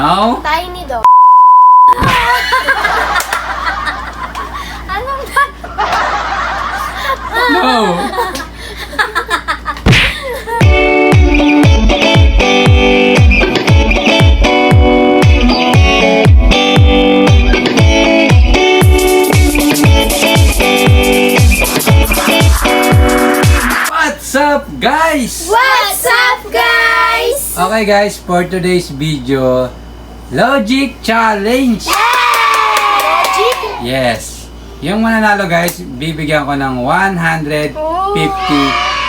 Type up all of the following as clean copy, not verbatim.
No? Tiny dog. Anong No! What's up, guys? What's up, guys? Okay, guys, for today's video, Logic Challenge! Magic? Yes. Yung mananalo, guys, bibigyan ko ng 150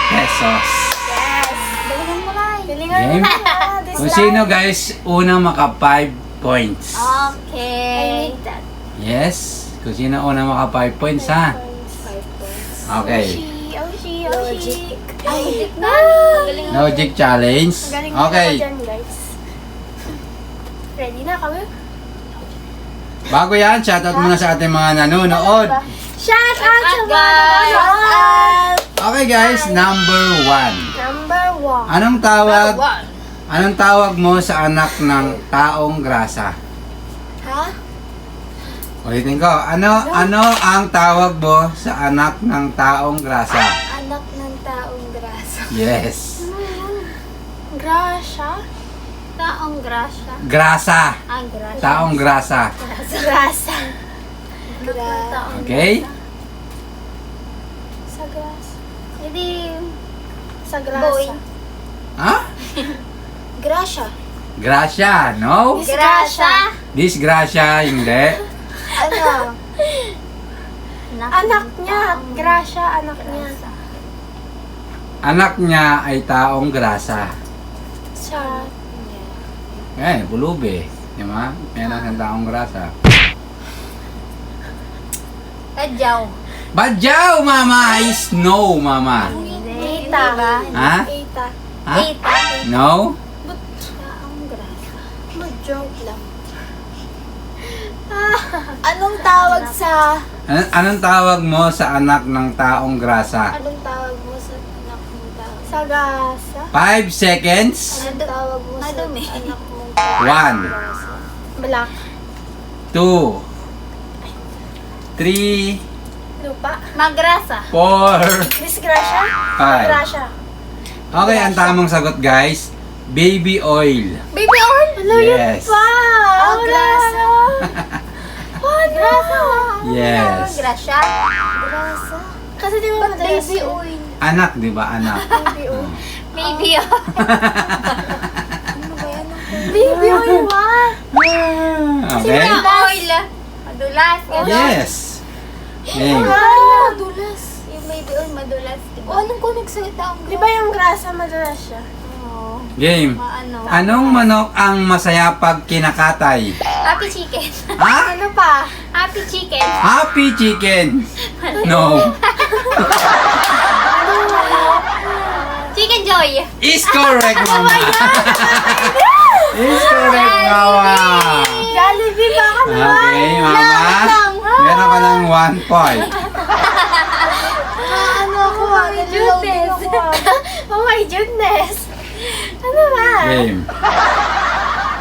pesos. Yes. Galingan mo lang. Galingan mo Game? lang. Kung sino, guys, unang maka 5 points. I Okay. need that. Yes. Kung sino unang maka 5 points, ha? 5 points. Okay. Oshi. Ay, na. galing mo. Logic Challenge. Galing Okay. na dyan, guys. Ready na kami? Bago yan, shoutout muna sa ating mga nanonood. Shout out sa mga guys. nanonood. Okay, guys, number 1. Number 1. Anong tawag mo sa anak ng taong grasa? Ha? Ulitin ko. Ano ang tawag mo sa anak ng taong grasa? Anak ng taong grasa. Yes. Grasa? Taong grasya. Grasa. Ah, grasya. Taong grasa. Grasa. Grasa. Okay? Sa grasa. Hindi. Sa grasa. Boy. Ha? Grasa. Gracia, no? Grasa. Disgrasya, hindi. Ano? Anak niya. Grasa, anak niya. Anak niya ay taong grasa. Sa... Eh, pulubi. Di ba? May anak ng taong grasa. Tadyaw. Badyaw, mama! Is no, mama. Hindi. Tita. Diba? Ha? Tita. Ha? Tita. No? Taong grasya. Mag-joke lang. Anong tawag sa... Anong tawag mo sa anak ng taong grasa? Anong tawag mo sa anak mong tao? Sa gasa? 5 seconds. Anong tawag mo sa Madumi. anak mong 1, Black. 2, 3, Lupa. Magrasa. 4, Disgrasya? 5. Grasya. Okay, ang tamang sagot, guys. Baby oil. Baby oil? Ano Yes. pa? Oh, grasa. Grasa. Yes. Grasya. Grasa. Kasi di ba madalas baby yun? oil? Anak, di ba? Anak. Baby oil. Maybe yun. Ano ba yan? Baby oil, what? Okay? Oil. Madulas. Yes. Game. Madulas. Yung baby oil madulas. Diba? O, anong kung nagsalita ang Di ba yung grasa madalas siya? Oo. Game. Ano? Anong manok ang masaya pag kinakatay? Happy chicken. Ha? Ano pa? Happy chicken. Happy chicken. No. Chicken joy. Is correct, mama. Is correct, mama. Jollibee ba ka Okay, mama. Meron ka ng 1 point. Ano ako ah? Nalilawin ako ah. Oh my goodness. Ano ba? Game.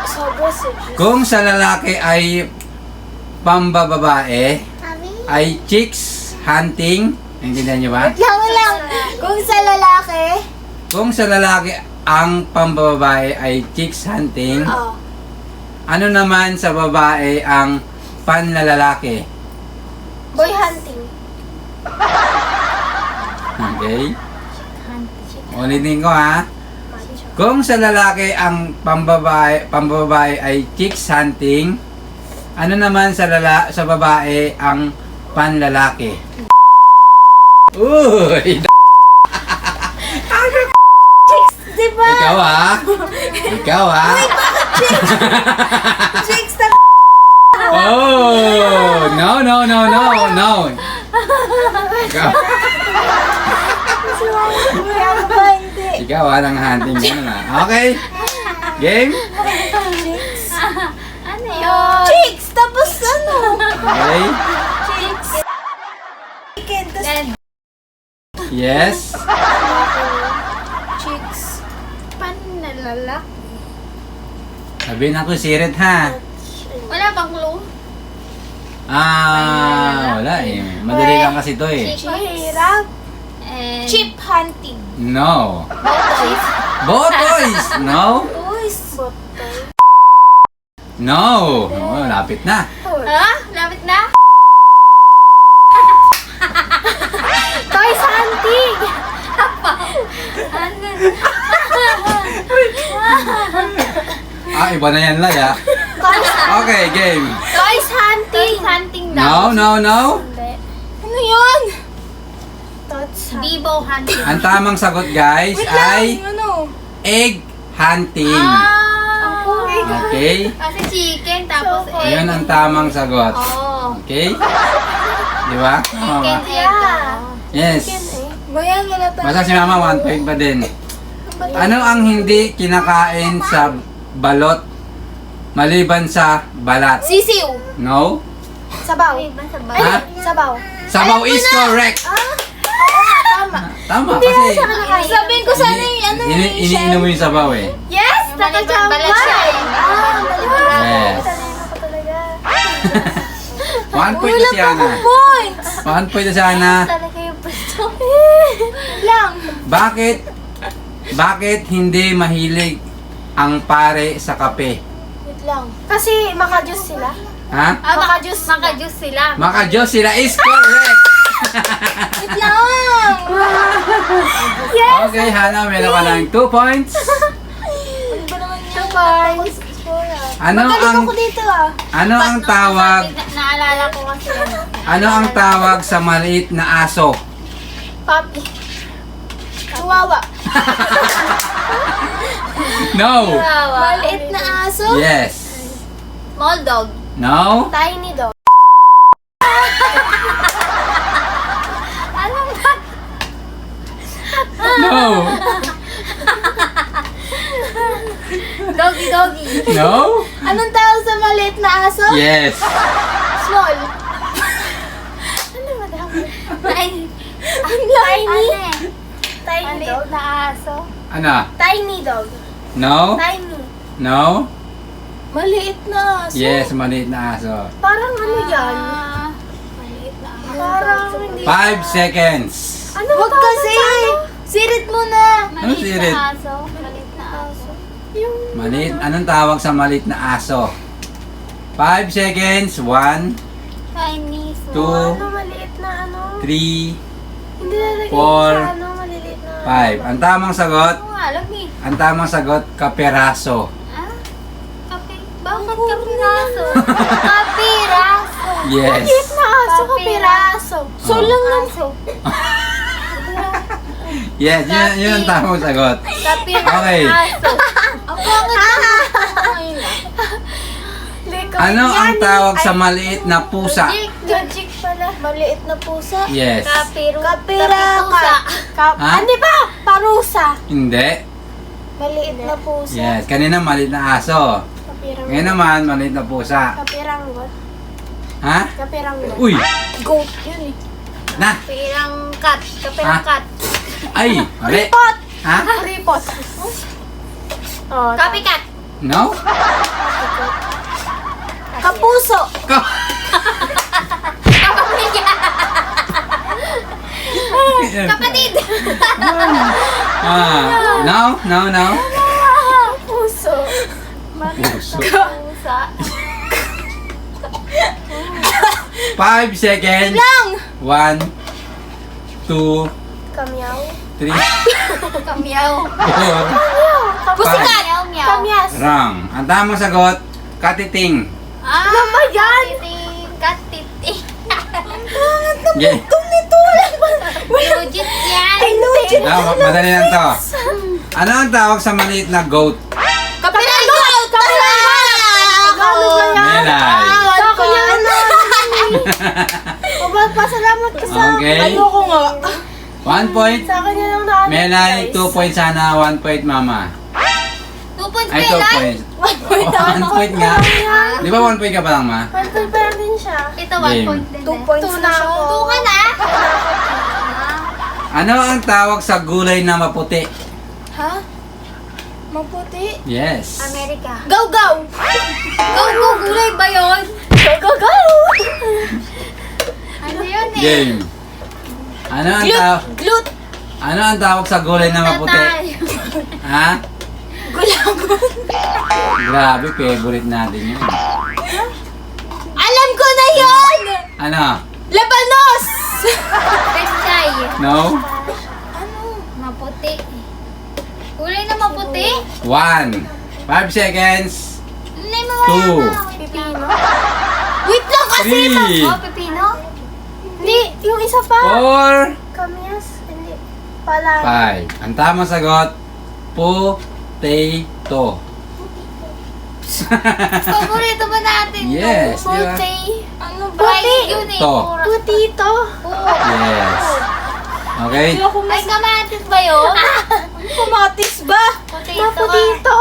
Sobra serious. Kung sa lalaki ay pambababae, ay chicks hunting. Naintindihan niyo ba? Lang. Kung sa lalaki, Kung sa lalaki ang pambababae ay chicks hunting, oh. ano naman sa babae ang panlalalaki? Boy hunting. Okay? Ulitin ko, ha? Kung sa lalaki ang pambabae ay chicks hunting, ano naman sa babae ang panlalaki? Uy! Di ba? Ikaw, ha? Ikaw, ha? Chicks na Oh! No. Ikaw, ano ba hindi? ikaw, ha? Nang hunting mo na. Okay? Game? Ano yun? Chicks! Tapos ano? Okay? Chicks. Chicken. Tapos Yan. Yes? chicks. Panlalaki. Sabihin ako sirit ha. Wala bang clue? Wala eh. Madali lang kasi to eh. Mahirap. And... Chip hunting. No. Botoys. Botoys! No? Boys. Botoy. No. No, lapit na. Ha? Lapit na? Toys hunting. Iba na yan, Lay ah. Okay, game. Toys hunting. Toys hunting No, daw. no, no. Hindi. Ano yun? Toys hunting. Bibo hunting. Ang tamang sagot, guys, ay Ano? egg hunting. Okay? Kasi chicken, tapos egg. Ayun ang tamang sagot. Oo. Okay? Di ba? Chicken, egg. Yeah. Yes. Bayan mo na tayo. Basta si Mama, 1 point pa din. Ano ang hindi kinakain sa balot maliban sa balat? Sisiw. No? Sabaw. Iba sa Ay, Ha? sabaw. Sabaw is correct. Tama. Tama kasi Sabihin ko sana yung ano iniinom mo yung sabaw eh. Yes! Maliban Tatadya balat siya eh. maliban. Yes. Talino ko talaga. 1 point na si Ana. Points! 1 point na si Ana. Talaga yung gusto. Lang. Bakit hindi mahilig ang pare sa kape? Wait lang. Kasi maka-juice sila. Ha? Maka-juice. Maka-juice sila. Maka-Diyos sila is correct! Wait lang! Yes! Okay, Hana, meron ka ng 2 points. Ano ba naman yung points? Ano Magaling ang ako dito ah. ano ang tawag? Naalala ko kasi ano. Ano ang tawag sa maliit na aso? Papi. Chihuahua. No. Maliit na aso. Yes. Small dog. No. Tiny dog. Ano ba? No. Doggy doggy. No. Anong tawag sa maliit na aso? Yes. Small. Ano ba dapat? Tiny. Tiny. Tiny Maliit dog. na aso. Ano? Tiny dog. No. Tiny. No. Maliit na aso. Yes, maliit na aso. Parang ano yan? Maliit na aso. Parang hindi. 5 seconds. Ano wag kasi. Sirit mo na. Ano Maliit sirit? na aso. Maliit na aso. Yung Maliit. Anong tawag sa maliit na aso? 5 seconds. 1, Chinese. Two. ano maliit na ano? 3, Hindi nalagay Four. sa ano maliliit na. 5. Ang tamang sagot, Ano nga, alam eh. ang tamang sagot, kaperaso. Ah? Kape. Bakit kapiraso? Kapiraso. Yes. Maliit na aso ko piraso. So Oh. lang lang. Aso. Yes, yun ang tamang sagot. Kapiraso. Okay. Ang pangit na. Ano ang tawag sa maliit na pusa? Logic pala. Maliit na pusa. Yes. Kapira. Kapitusa. Ha? Ano ba? Parusa. Hindi. Maliit na pusa. Yes. Kanina maliit na aso. Kapirang. Ngayon naman, maliit na pusa. Kapirang what? Ha? Kapirang what? Uy! Goat. Yun eh. Na! Kapirang cat. Kapirang Ha? cat. Ay! Mali! Pot. Ha? Ripot. Oh, Copycat. No? Kapuso. Kapatid. No? No? No? Kapuso. Puso. Pusa. 5 seconds. Lang. 1, 2, Kamyaw. 3, Kamyaw. 4. Pusikat. Meow, meow. Kamyas. Wrong. Ang tamang sagot, katiting. Ah, Ano ba yan? Katiting. Yeah. Nito lang ba? Legit yan. Ay, legit. Madali lang to. Ano ang tawag sa maliit na goat? Kapirang goat. Kapirang goat. Ano ba yan? Melay. Sa akin yan. Pasalamat ka sa Okay. Ayoko nga. 1 point. Sa akin yan ang naanin. Melay, 2 points sana, 1 point mama. 2 points Ay, 2 Melay. points. 1 point nga. Di ba 1 point ka pa lang, ma? 1 point pa lang din siya. Ito Game. 1 point din. 2 points na siya po. 2 ka na. Ano ang tawag sa gulay na maputi? Ha? Maputi. Yes. Amerika. Go, go! Go, gulay ba yun? Go, go, go! Ano yun eh? Game. Ano ang Glut! ano ang tawag sa gulay na maputi? Tatay. Ha? Gulagon. Grabe, favorite natin yun. Alam ko na yun! Ano? Labanos! Pechay. No? Ano? Maputi. Gulay na maputi? 1. 5 seconds. Hindi mo Two. Pipino. Wait lang kasi! 3. Oh, pipino? Hindi, yung isa pa. 4. Kamyas. Hindi. Pala. 5. Ang tamang sagot, potato. Paborito ba natin? Yes, di ba? Puti. Ano ba? Fried yun eh. To. Putito. Yes. Okay? Ay, kamatis ba yun? Kamatis ba? Potato. Maputito.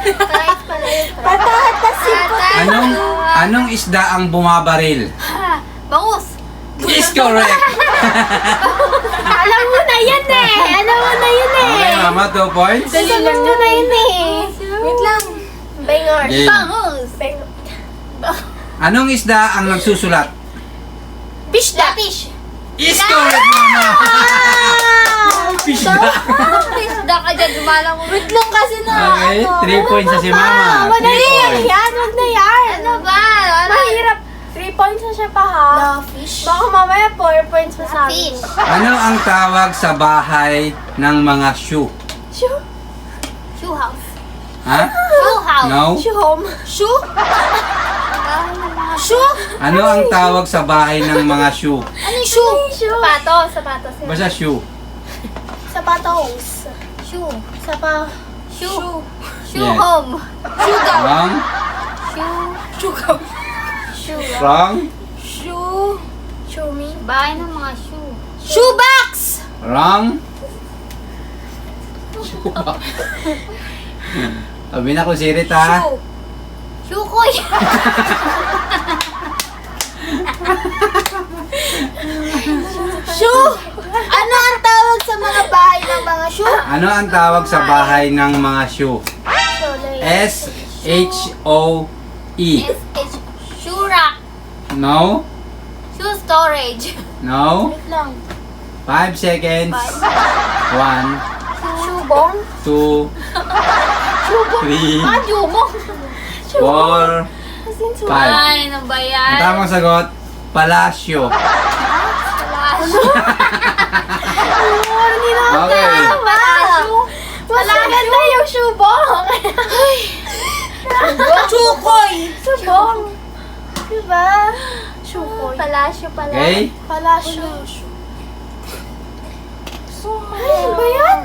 Rice pala yun. Patatas Anong isda ang bumabaril? Bangus. Is correct. Alam mo na yan eh. Alam mo na yun eh. Okay, mama, 2 points. Sagot mo na yun eh. Wait lang. Bengar. Game. Bangus. Anong isda ang nagsusulat? Fish da. Fish. Is correct, mama. Isda. Isda ka dyan, dumalang mo. Wait lang kasi na. Okay, 3 points na si mama. Wag na 3 yan. points. Yan, wag na yan. Ano ba? Ano? Mahirap. 3 points na siya pa ha. Fish. Baka mamaya 4 points pa sa akin. Fish. Ano ang tawag sa bahay ng mga shoe? Shoe? Shoe house. Ha? Shoe house. No? Shoe home? Shoe? Shoe? Ano ang tawag sa bahay ng mga shoe? Ano yung shoe? Sapatos. Sapatos. Basta shoe. Sapatos. Shoe. Sapa. Shoe. Shoe Yes. home. Sugar. Wrong? Shoe. Sugar. Shoe. Wrong? Shoe. Shoe me. Bahay ng mga shoe. Shoe box! Wrong? Sabi na ko sirit ha. Shoe. Shoe koy. Shoe! Ano ang tawag sa mga bahay ng mga shoe? Ano ang tawag sa bahay ng mga shoe? S-H-O-E. SH. Shoe rack. No? Shoe storage. No? Wait lang. 5 seconds. 1, Shoe bong? 2, 3, jubong. 4, As in, 5. Ay, ano ba Ang yan? tamang sagot, palasyo. Hindi na Okay. tama. Mas maganda yung shoe bong. Chukoy. Shoe bong. Diba? Chukoy. Palasyo pala. Okay? Palasyo. Ay, ba yan?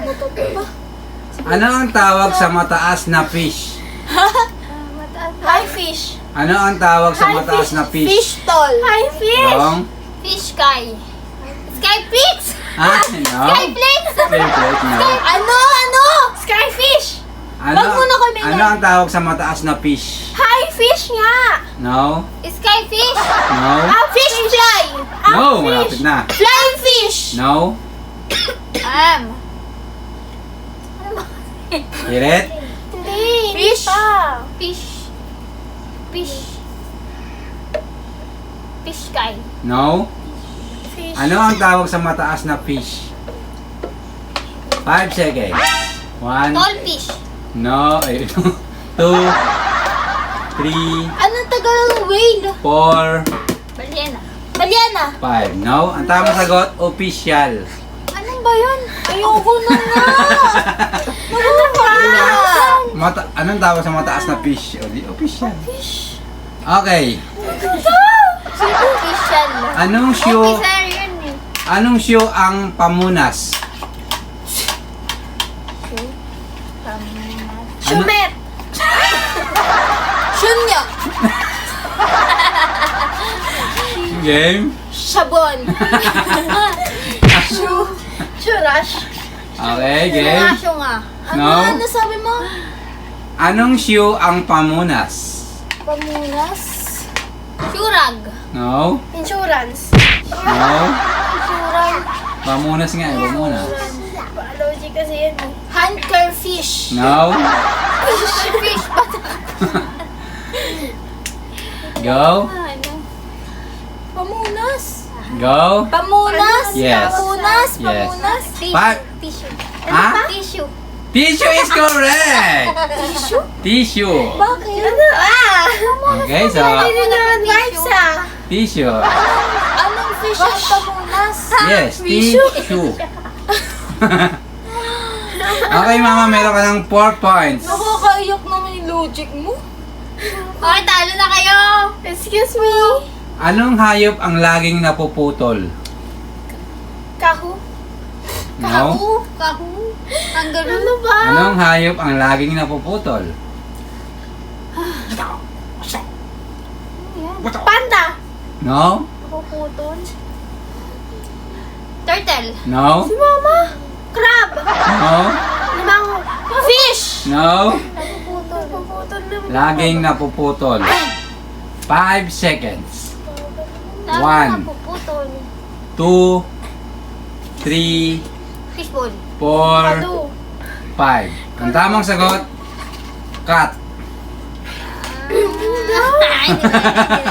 Ano ang tawag sa mataas na fish? Hi, fish. Ano ang tawag sa mataas na fish? Fish tol. Hi, fish. Wrong? Fish sky. Skyflix. Ah, no? Skyflix. Favorite, no? Ano? Skyfish. Ano, Wag muna kami na. ano ang tawag sa mataas na fish? Hi, fish nga. No? Skyfish. No? Fish fly. No, malapit na. Flying fish. No? Hirit? Hindi. Fish. Fish. Fish. Fish sky. No? Fish. Ano ang tawag sa mataas na fish? 5 seconds. 1, Tall fish. no, 2, 3, Anong tagal ng whale? 4, Balyena. Balyana. 5. No? Ang tamang sagot, official. Anong ba yun? Ayoko na nga. Ano ba? Anong tawag sa mataas na fish? O, di official. Fish. Okay. Official. Anong shoe, Officer yun eh. anong shoe ang pamunas? Shumet. Shunya. Game? Shabon. Shurash. Okay, game. Syo nga. No? Ano sabi mo? Anong shoe ang pamunas? Pamunas. Shurag. No? Insurance. No? Insurance. Pamunas nga, pamunas. Allergy kasi yan. Handkerchief. Fish. No. Fish. Go. Ano? Pamunas. Go. Pamunas. Yes. Pamunas. Yes. Pamunas. Five. Tissue. Ha? Tissue. Tissue is correct. Tissue? Tissue. Bakit? Ano? Okay, so Hindi naman vibes ah. tissue. Anong fish ang pamunas? Yes, tissue. Okay, mama, meron ka ng 4 points. Nakakaiyak naman yung logic mo. Okay, talo na kayo. Excuse me. Anong hayop ang laging napuputol? Kahu? No. Kahu. Kangaroo. Ano ba? Anong hayop ang laging napuputol? Panda. No. Napuputol. Turtle. No. Si Mama. Crab. No. Limang. Fish. No. Napuputol. Napuputol naman. Laging napuputol. 5 seconds. Talo One. napuputol. 2, 3, Fishball. 4, Ano? 5. Ang tamang sagot, cat.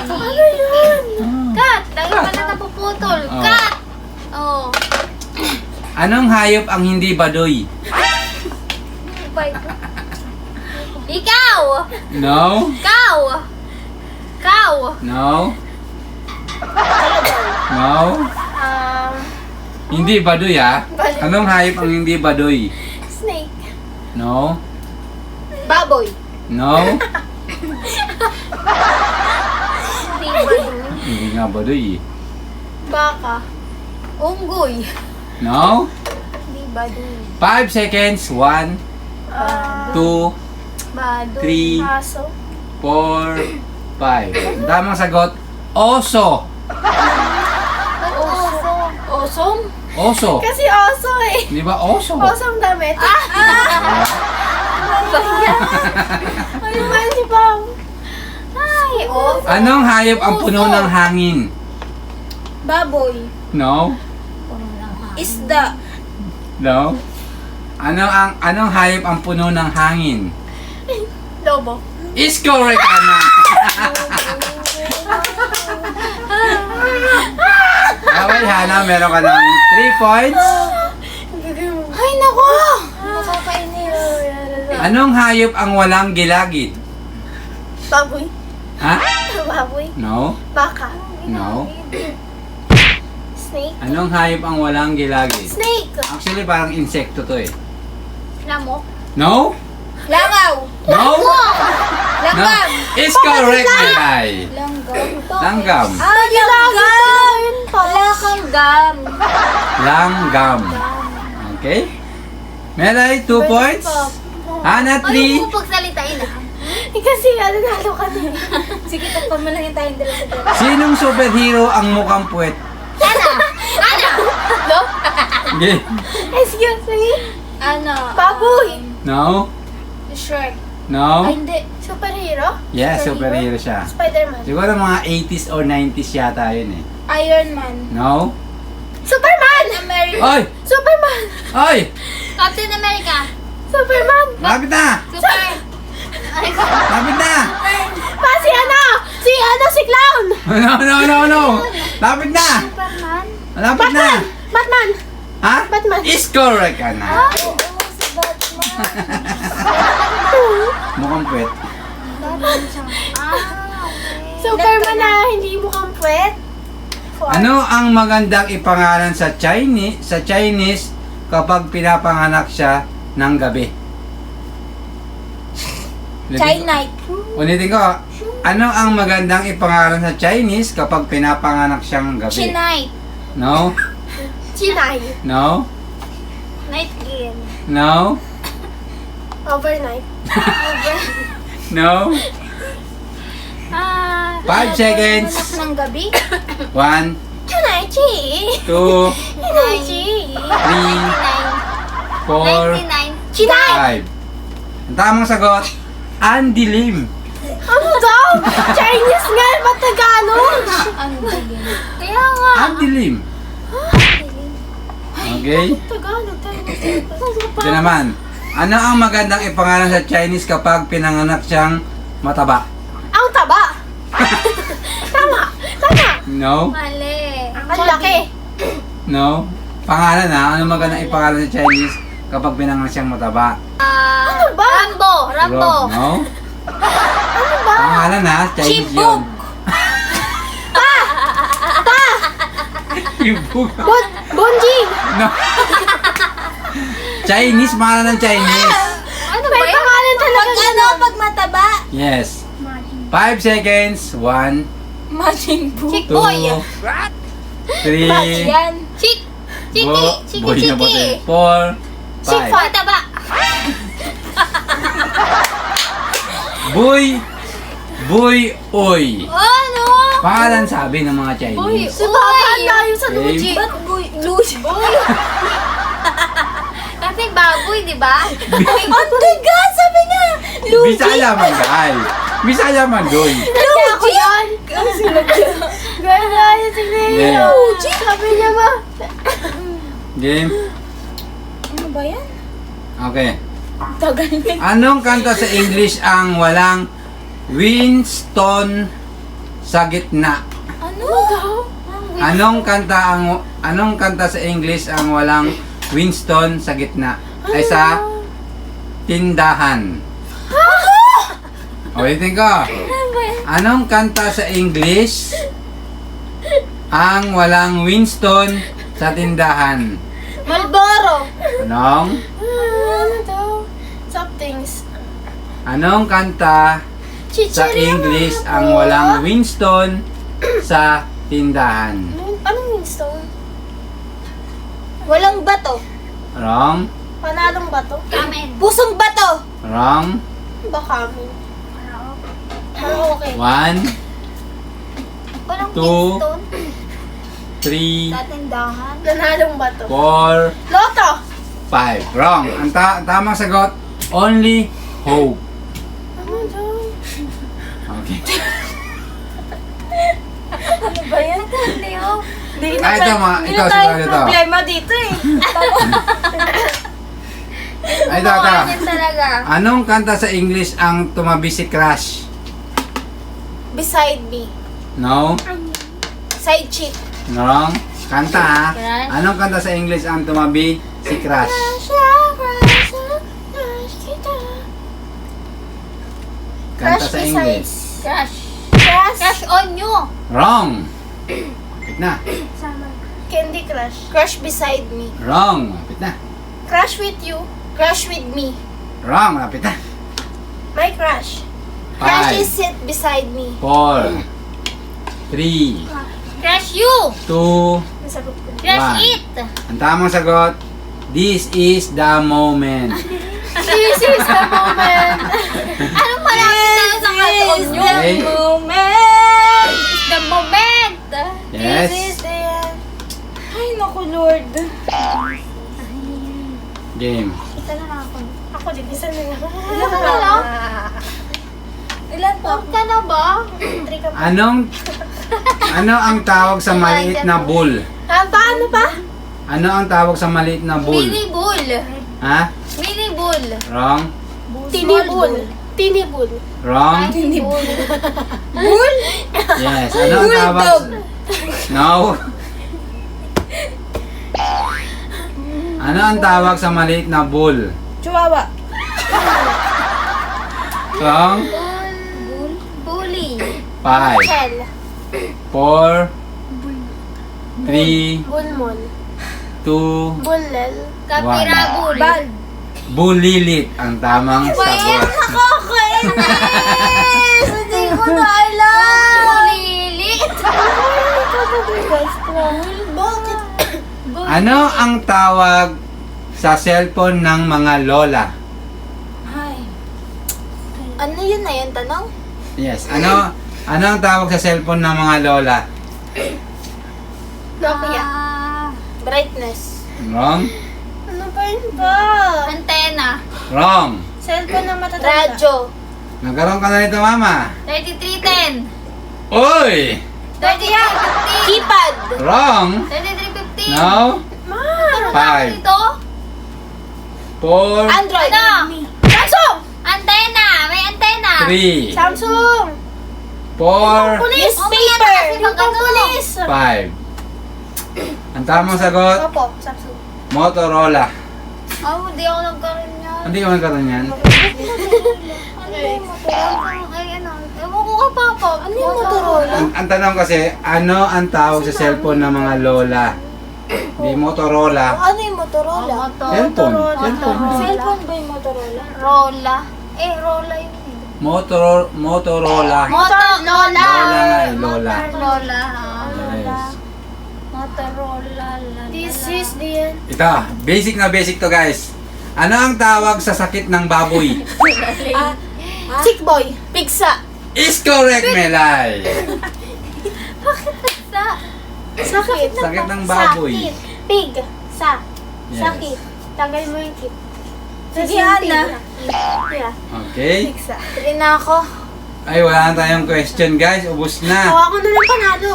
Ano yun? Cat. Lagi pala napuputol. Oh. Cat. Oh. Anong hayop ang hindi baduy? Ikaw. No. Cow. Cow. No. No. Hindi baduy ah. Anong hayop ang hindi baduy? Snake. No. Baboy. No. Hindi ba yun? Hindi nga baduy eh. Baka. Unggoy. No. Hindi ba yun? 5 seconds. 1, 2, Baduy. 3, Aso. 4, 5. Ang tamang sagot, oso. Oso. Osom? Oso. Kasi oso eh. Di ba oso? Osong damit. Ano ba si Pao? Ay, oso. Anong hayop ang puno ng hangin? Baboy. No. Isda. No. Anong hayop ang puno ng hangin? Lobo. Is correct, Ana. Okay, Hana, meron ka ng 3 points. Ay, nako! Nakakainis. Anong hayop ang walang gilagid? Baboy. Ha? Baboy. No. Baka. No. Snake. Anong hayop ang walang gilagid? Snake. Actually, parang insekto to eh. Lamok. No? Langaw. No? No. Langgam. Is correct, Melay. Langgam. Ah, langgam. Yun pala. Langgam. Langgam. Okay? Melay, 2 points. Hana, Ay, 3. huwag pagsalitain ah. Kasi nalo ka na eh. Sige, pagpamalangin tayong dala sa dala. Sinong superhero ang mukhang puwet? Ana. Ana. No? Okay. Excuse me? Ano? Baboy. No? Shrek. No? Ay, hindi. Superhero? Yes, superhero siya. Spider-Man. Siguro mga 80s or 90s yata yun eh. Iron Man. No? Superman! America. Oy! Superman! Oy! Captain America. Superman! Lapit na! Super. Ay, Lapit na! Si ano? Si Clown! No! Lapit na! Superman. Lapit na! Batman! Ha? Batman. Is correct ka na. Oo, si Batman. Mukhang puwet. Batman siya. Okay. Superman na hindi mukhang puwet. Ano ang magandang ipangalan sa Chinese kapag pinapanganak siya ng gabi? Chinite. Ulitin ko. Ano ang magandang ipangalan sa Chinese kapag pinapanganak siyang gabi? Night. No? Chinay. No? Night game. No? Overnight. No? 5 seconds. Ng gabi. 1, Chinay chi. 2, Chinay chi. 3, 4, 99. Chinay! 5. Ang tamang sagot, ang dilim. Ano daw? Chinese nga, ba't Tagalog? Kaya nga. Ang dilim. Okay? Tagalog tayo. Ito naman. Ano ang magandang ipangalan sa Chinese kapag pinanganak siyang mataba? Ang taba. Tama. Tama. No? Mali. Ang laki. No? Pangalan ha? Ano magandang ipangalan sa Chinese kapag pinanganak siyang mataba? Ano ba? Rambo. Rambo. No? Ano ba? Pangalan ha? Chinese Chibuk. yun. Chibuk. Bonji. No. Chinese, pangalan ng Chinese. Ano May pangalan talaga. Pag ano, pag mataba? Yes. 5 seconds. 1, Majin Buu. Chick 2, boy. 3, Yan. Chick. Chiki. Chiki, boy na chiki. 4, Chick 5. mataba. Boy. Boy, oy. Ano? Pangalan sabi ng mga Boy, Chinese. Si Papa ang layo sa Okay. Luigi. Ba't boy? Lucy. Kasi baboy, di ba? Ang tiga, sabi niya. Lucy. Bisaya man guy. Bisaya man doy. Sinadya ako yan. Ganda yun si Yeah. Luigi. Sabi niya ba? Game. Ano ba yan? Okay. Tagal na. Anong kanta sa English ang walang Winston sa gitna? Ano? Anong kanta sa English ang walang Winston sa gitna? Ay sa tindahan. Ulitin ko. Ano ba yan? Anong kanta sa English ang walang Winston sa tindahan? Malboro. Anong? Ano daw? Somethings. Anong kanta sa English ang walang Winston sa tindahan? Anong Winston? Walang bato. Wrong? Panalong bato? Kamen. Pusong bato. Wrong? Baka kami. Ano okay? 1, Walang Two. Winston. 3, Tatindahan. Nanalong bato. 4, Loto! 5. Wrong. Ang tamang sagot, only hope. Ano daw? Okay. Ano ba yan? Leo. Ah, ito mga, ito siguro ito. Problema dito eh. Ay, ito. Ano talaga? Anong kanta sa English ang tumabi si Crush? Beside me. No? Side chick. Wrong? Kanta ha? Crush? Anong kanta sa English ang tumabi si Crush? Kanta sa English. Crush. Crush. Crush on you. Wrong. Kapit na. Candy Crush. Crush beside me. Wrong. Kapit na. Crush with you. Crush with me. Wrong. Kapit na. My crush. Crush is 5, sit beside me. 4, 3, Crush you. 2, Nasagot ko. Crush One. it. ang tamang sagot, this is the moment. This is the moment. Anong malapit na sa katon nyo? Okay? Moment. It's the moment. Yes. This is the end. Ay, naku, Lord. Game. Isa na ako. Ako din, isa na lang. Ilan ka na lang? Ilan po? Ka na ba? Three ka pa. Ano ang tawag sa maliit na bull? Ah, paano pa? Ano ang tawag sa maliit na bull? Mini bull. Ha? Mini bull. Wrong? Tinibul. Tinibul. Wrong? Mini bull. Bull? Yes. Ano ang tawag? No. Ano ang tawag sa maliit na bull? Chihuahua. Wrong? Bull. Bully. 5, Hell. 4, 3, Bulmon. 2, Bullel. Kapirabul. Bal. bulilit ang tamang sagot. Nakakainis! Hindi ko na alam! Bulilit! Bakit? Ano ang tawag sa cellphone ng mga lola? Ay. Ano yun na yun, tanong? Yes. Ano ang tawag sa cellphone ng mga lola? Nokia. Brightness. Wrong? Ano ba yun ba? Antena. Wrong. Cellphone na matatanda. Radyo. Nagkaroon ka na nito, mama. 3310. Oy! 3350. Keypad. Wrong. 3350. No? Ma. 5, Ito? 4, Android. Ano? Samsung. Antena! May antena! 3, Samsung. 4, Police Mamaya na paper. kasi Yung mag-ano. police. 5. Ang tamang sagot, Opo, Samsung. Motorola. Hindi ako nagkaroon yan. Hindi ko nagkaroon yan. Ay, ano? Ewan ko ka, Papa. Ano yung Motorola? Ang tanong kasi, ano ang tawag sa cellphone ng mga lola? Di Motorola. Ano yung Motorola? Cellphone. Cellphone. Cellphone ba yung Motorola? Rola. Rola yun eh. Motorola. Lola. Lola nga eh, Lola. Lola. Yes. Motorola. This is the... Ito, basic to guys. Ano ang tawag sa sakit ng baboy? Sick boy. Pigsa. Is correct, Melay. Sakit. Sakit ng baboy. Sakit. Pig. Sa. Yes. Sakit. Tanggal mo yung kit. Sige, Ana. Yeah. Okay. Pigsa. Sige na ako. Ay, wala na tayong question guys. Ubus na. Hawa ko na lang panalo.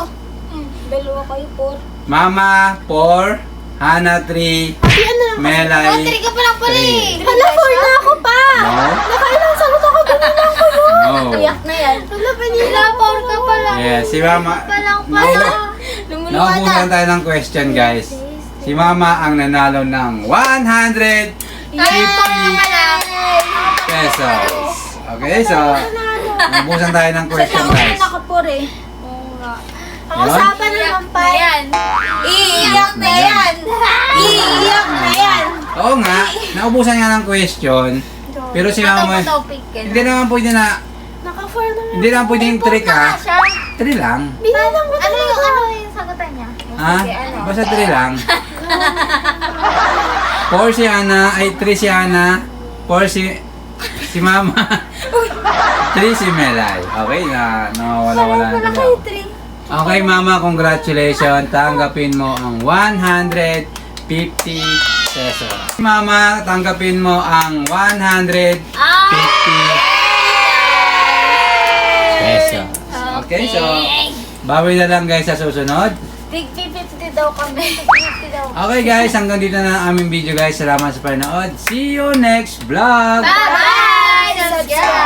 Dalawa kayo po. Mama, 4. Hana, 3. Pati ano lang. Melay, Three ka pa lang pala eh. 4 na ako pa. No? Nakailang sagot ako. Ganun ko yun. No. Iyak na yan. Wala pa niya. Wala, 4 ka pa lang. Yes, si Mama. Palang pala. Naubusan tayo ng question guys. Si Mama ang nanalo ng 150 pesos. Okay, so naubusan tayo ng question guys. Nakapur eh. Oo nga. Ang usapan naman pa. yan. Iiyak na yan. Iiyak na yan. Oo nga, naubusan nga ng question. Pero si Mama, topic ka hindi naman pwede na, Naka-4 na lang. hindi naman pwede yung trick ha. 3 lang. Binalang ko Ano yung sagutan niya? Ha? Sige, ano? Basta 3 lang. 4 si Ana, ay 3 si Ana, 4 si Mama, 3 si Melay. Okay, nawawala-wala na lang. Okay Mama, congratulations. Tanggapin mo ang 150 pesos. Mama, tanggapin mo ang 150 pesos. Okay, so bawi na lang guys sa susunod. Tig 50 daw kami. 50 daw. Okay guys, hanggang dito na ang aming video guys. Salamat sa panonood. See you next vlog! Bye-bye! Subscribe!